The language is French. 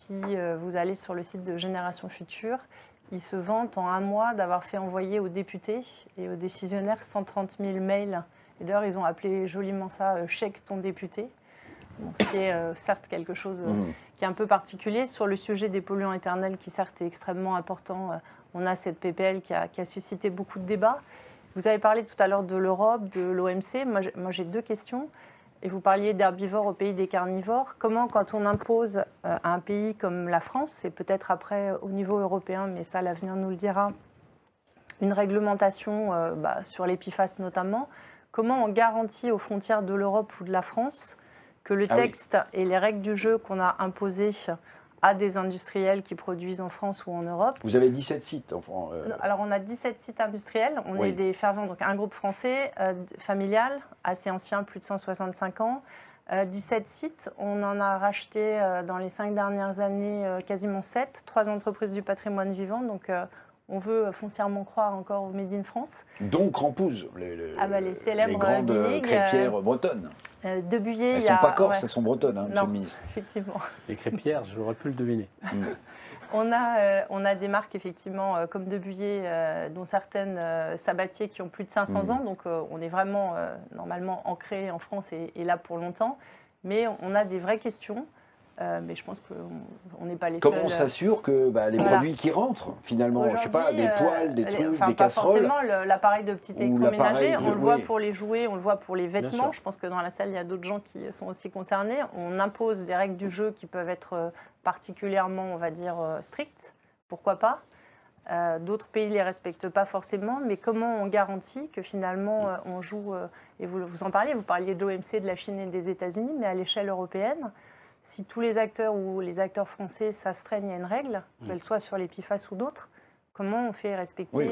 si vous allez sur le site de Génération Future, ils se vantent en un mois d'avoir fait envoyer aux députés et aux décisionnaires 130 000 mails. Et d'ailleurs, ils ont appelé joliment ça chèque ton député. Bon, ce qui est certes quelque chose qui est un peu particulier. Sur le sujet des polluants éternels, qui certes est extrêmement important, on a cette PPL qui a suscité beaucoup de débats. Vous avez parlé tout à l'heure de l'Europe, de l'OMC. Moi, j'ai deux questions. Et vous parliez d'herbivores au pays des carnivores. Comment, quand on impose à un pays comme la France, et peut-être après au niveau européen, mais ça l'avenir nous le dira, une réglementation sur les PFAS notamment, comment on garantit aux frontières de l'Europe ou de la France que le texte et les règles du jeu qu'on a imposées à des industriels qui produisent en France ou en Europe. Vous avez 17 sites. Alors, on a 17 sites industriels. On est des fervents, donc un groupe français, familial, assez ancien, plus de 165 ans. 17 sites. On en a racheté dans les 5 dernières années quasiment 7. 3 entreprises du patrimoine vivant. Donc, on veut foncièrement croire encore au Made in France. Donc Rampouze, les célèbres les grandes Billig, crêpières bretonnes. De Buyer, elles ne sont pas corses, elles sont bretonnes, hein, monsieur le ministre. Effectivement. Les crêpières, j'aurais pu le deviner. On a des marques, effectivement, comme De Buyer, dont certaines Sabatier qui ont plus de 500 ans. Donc, on est vraiment, normalement, ancré en France et là pour longtemps. Mais on a des vraies questions. Mais je pense qu'on n'est pas les seuls. Comment on s'assure que les produits qui rentrent, finalement, je ne sais pas, des poêles, des trucs, des casseroles. Pas forcément l'appareil de petit électroménager, on le voit pour les jouets, on le voit pour les vêtements. Je pense que dans la salle, il y a d'autres gens qui sont aussi concernés. On impose des règles du jeu qui peuvent être particulièrement, on va dire, strictes. Pourquoi pas? D'autres pays ne les respectent pas forcément, mais comment on garantit que finalement on joue, et vous en parliez, vous parliez de l'OMC, de la Chine et des États-Unis, mais à l'échelle européenne, si tous les acteurs ou les acteurs français s'astreignent à une règle, qu'elle soit sur les PFAS ou d'autres, comment on fait respecter